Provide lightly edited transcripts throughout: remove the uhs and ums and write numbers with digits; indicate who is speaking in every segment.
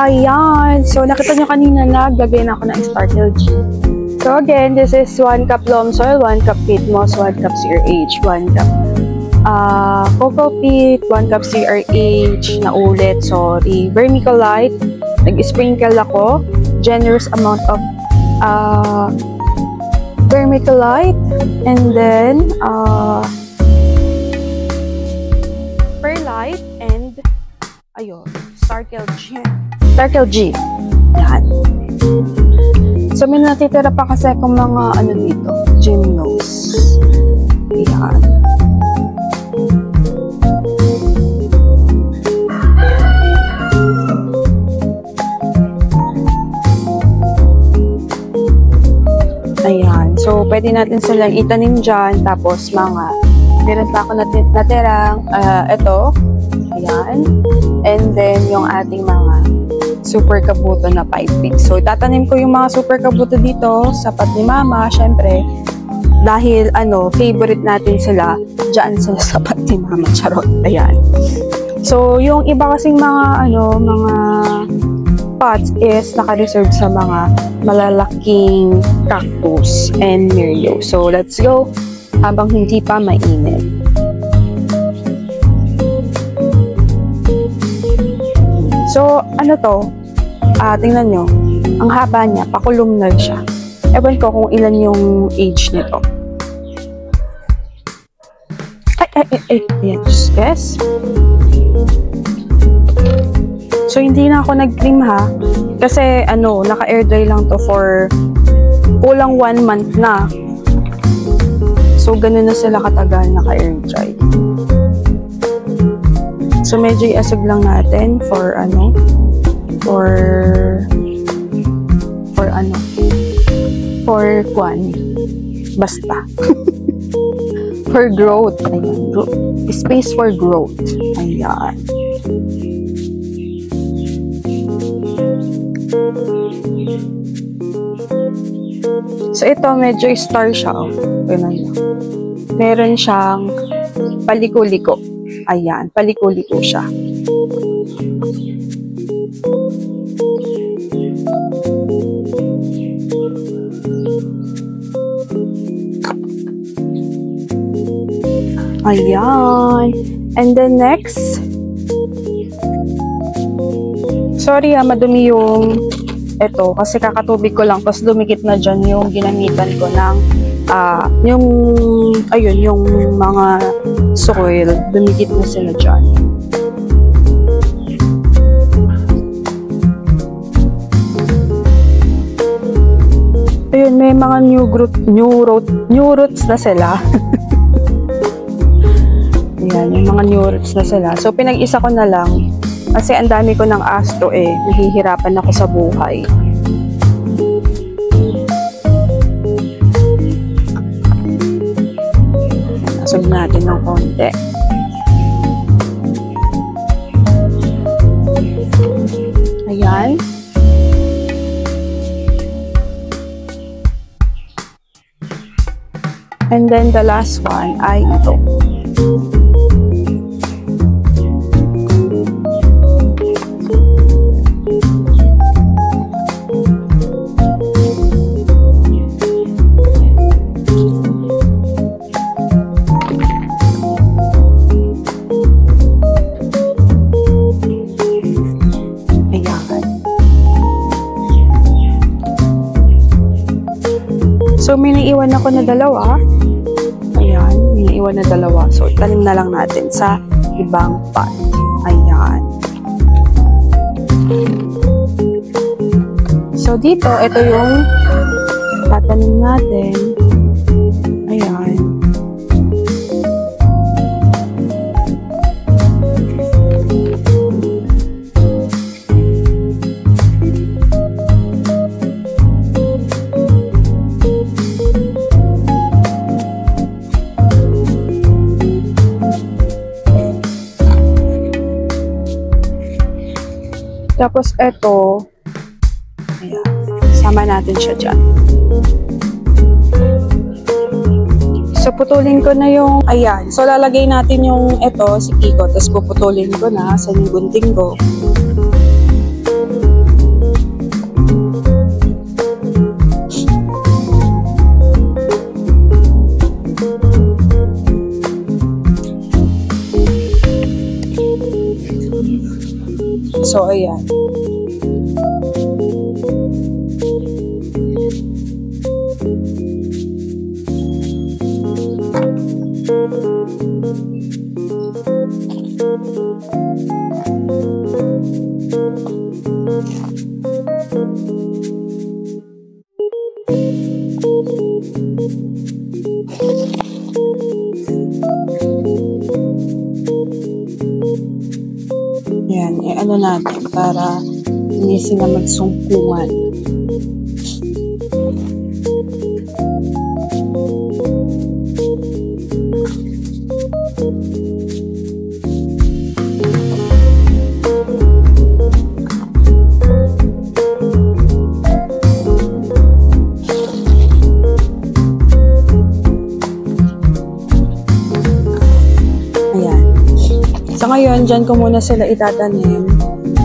Speaker 1: Ayan. So, nakita nyo kanina naglagay na ako ng Startle G. So, again, this is 1 cup loam soil, 1 cup peat moss, 1 cup CRH, 1 cup cocoa peat, 1 cup CRH na ulit, sorry. Vermiculite. Nag-sprinkle ako. Generous amount of vermiculite. And then, perlite and ayun, Startle G. Startle G. Yan. So, may natitira pa kasi akong mga ano dito, gymnos. Yan. Ayan. So, pwede natin silang itanim dyan. Tapos, meron pa ako natirang, ito. Ayan. And then, yung ating mga super kabuto na piping. So, itatanim ko yung mga super kabuto dito sa pat ni Mama, syempre. Dahil, favorite natin sila. Diyan sila sa pat ni Mama. Charot. Ayan. So, yung iba kasing mga pots is naka-reserve sa mga malalaking cactus and myrtle. So, let's go habang hindi pa mainit. So, ano to? Tingnan nyo. Ang haba niya, pa-columnar siya. Ewan ko kung ilan yung age nito. Yes. So, hindi na ako nag-trim ha. Kasi, naka-air dry lang to for kulang 1 month na. So, ganun na sila katagal naka-air dry. So, medyo iasag lang natin for basta. For growth. Ayan. Space for growth. Ayan. So, ito, medyo star siya. Meron siyang paliko-liko. Ayan, paliko-liko siya. Ayan. And then next, sorry madumi yung ito kasi kakatubig ko lang tapos dumikit na dyan yung ginamitan ko ng yung mga soil, dumikit na sila dyan. Ayun, may mga new roots na sila. Ayan, yung mga new roots na sila. So, pinag-isa ko na lang. Kasi ang dami ko ng astro nahihirapan ako sa buhay. Nasag natin ng konti. Ayan. And then the last one ay ito. So, may naiwan ako na dalawa. Ayan, may naiwan na dalawa. So, itanim na lang natin sa ibang pot. Ayan. So, dito, ito yung tatanim tanim natin. Ayan. Tapos eto, ayan, sama natin siya dyan. So, putulin ko na yung, ayan. So, lalagay natin yung eto, si Kiko. Tapos, puputulin ko na sa yung gunting ko. So, ayan. Yan, ano natin para hindi sila magsungkungan. So ngayon, dyan ko muna sila itatanim.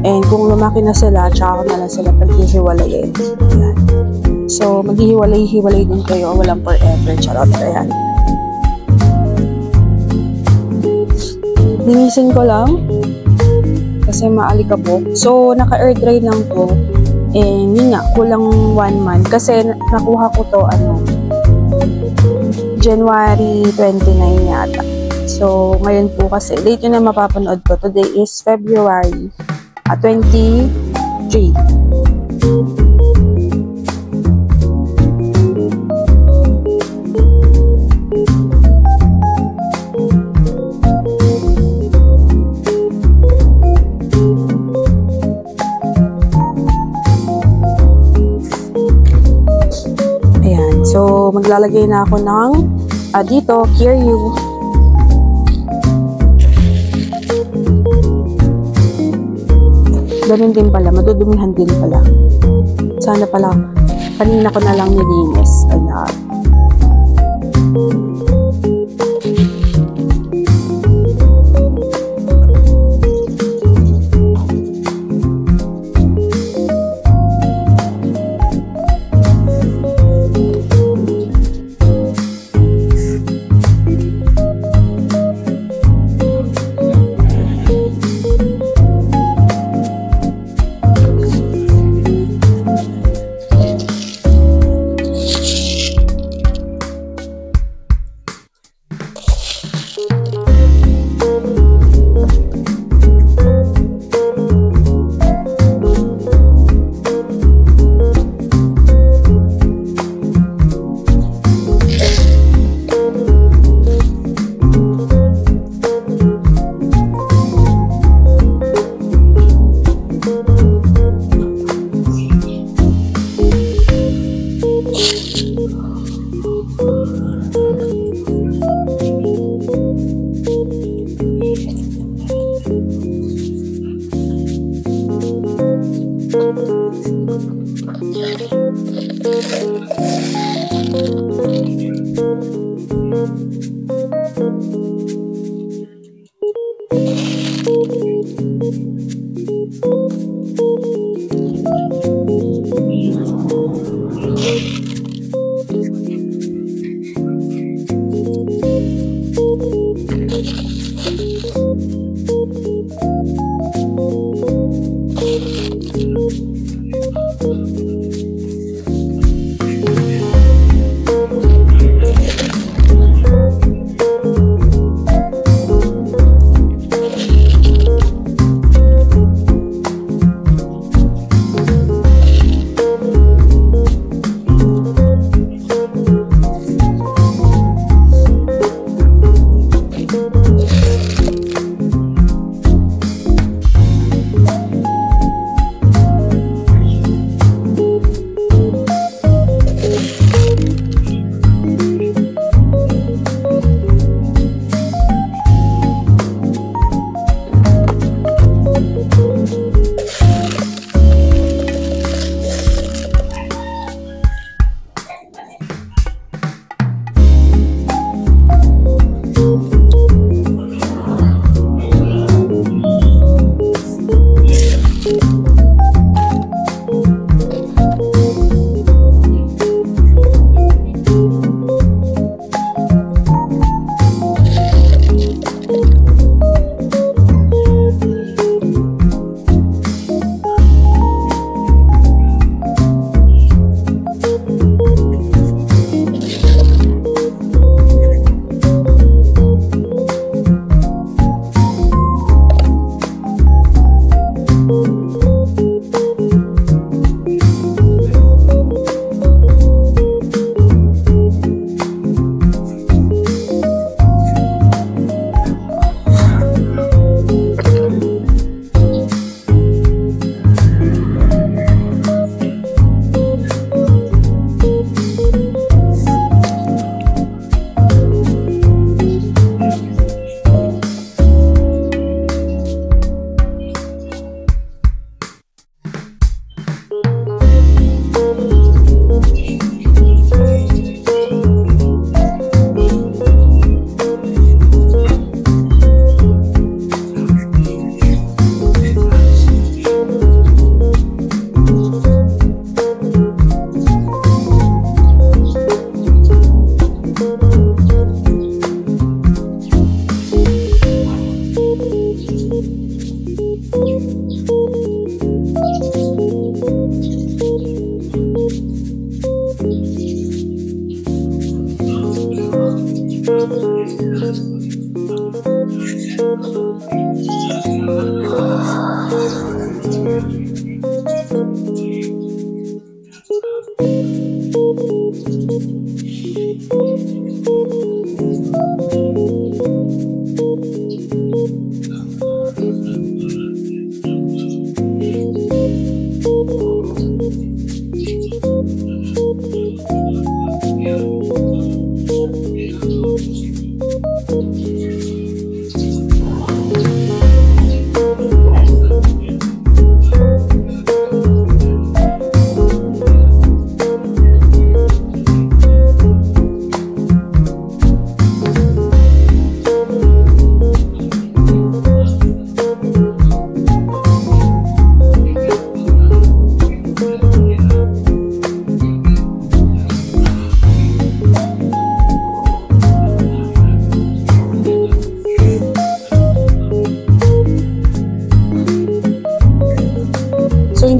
Speaker 1: And kung lumaki na sila, tsaka ko na lang sila paghihiwalayin. Ayan. So, maghihiwalay-hiwalay din kayo. Walang forever. Charot. Ayan. Linisin ko lang. Kasi maalikabok. So, naka-air dry lang to. And yun nga, kulang 1 month. Kasi nakuha ko to, January 29 yata. So, ngayon po kasi, date yun na mapapanood ko. Today is February 23. Ayan. So, maglalagay na ako ng dito, Cure You. Ganun din pala, madudumihan din pala. Sana pala, kanina ko na lang nilinis. Ayan.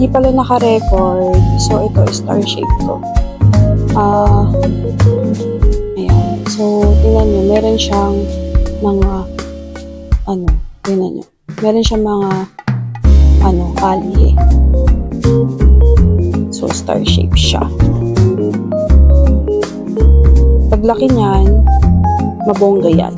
Speaker 1: pala naka-record. So, ito, star shape to. Ayan. So, tingnan nyo, meron siyang mga, tingnan nyo. Meron siyang mga, kalye. So, star shape siya. Paglaki niyan, mabongga yan.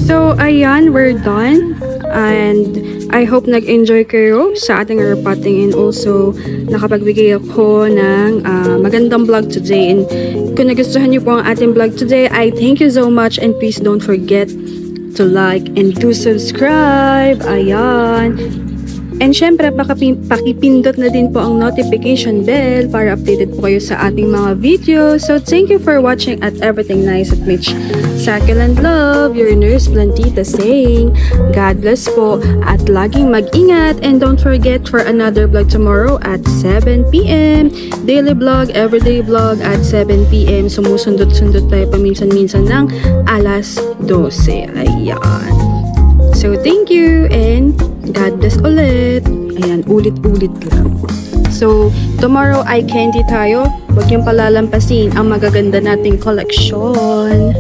Speaker 2: So, ayan, we're done. And I hope nag-enjoy kayo sa ating repotting, and also nakapagbigay ako ng magandang vlog today. And kung nagustuhan niyo po ang ating vlog today, I thank you so much, and please don't forget to like and do subscribe. Ayan. And syempre, pakipindot na din po ang notification bell para updated po kayo sa ating mga videos. So, thank you for watching at Everything Nice at Mitch Succulent Love, your nurse Plantita saying, God bless po at laging mag-ingat. And don't forget for another vlog tomorrow at 7 p.m. Daily vlog, everyday vlog at 7 p.m. Sumusundot-sundot tayo paminsan-minsan ng alas 12. Ayan. So, thank you and God bless ulit. Ayan, ulit-ulit lang. So, tomorrow ay candy tayo. Huwag niyong palalampasin ang magaganda nating collection.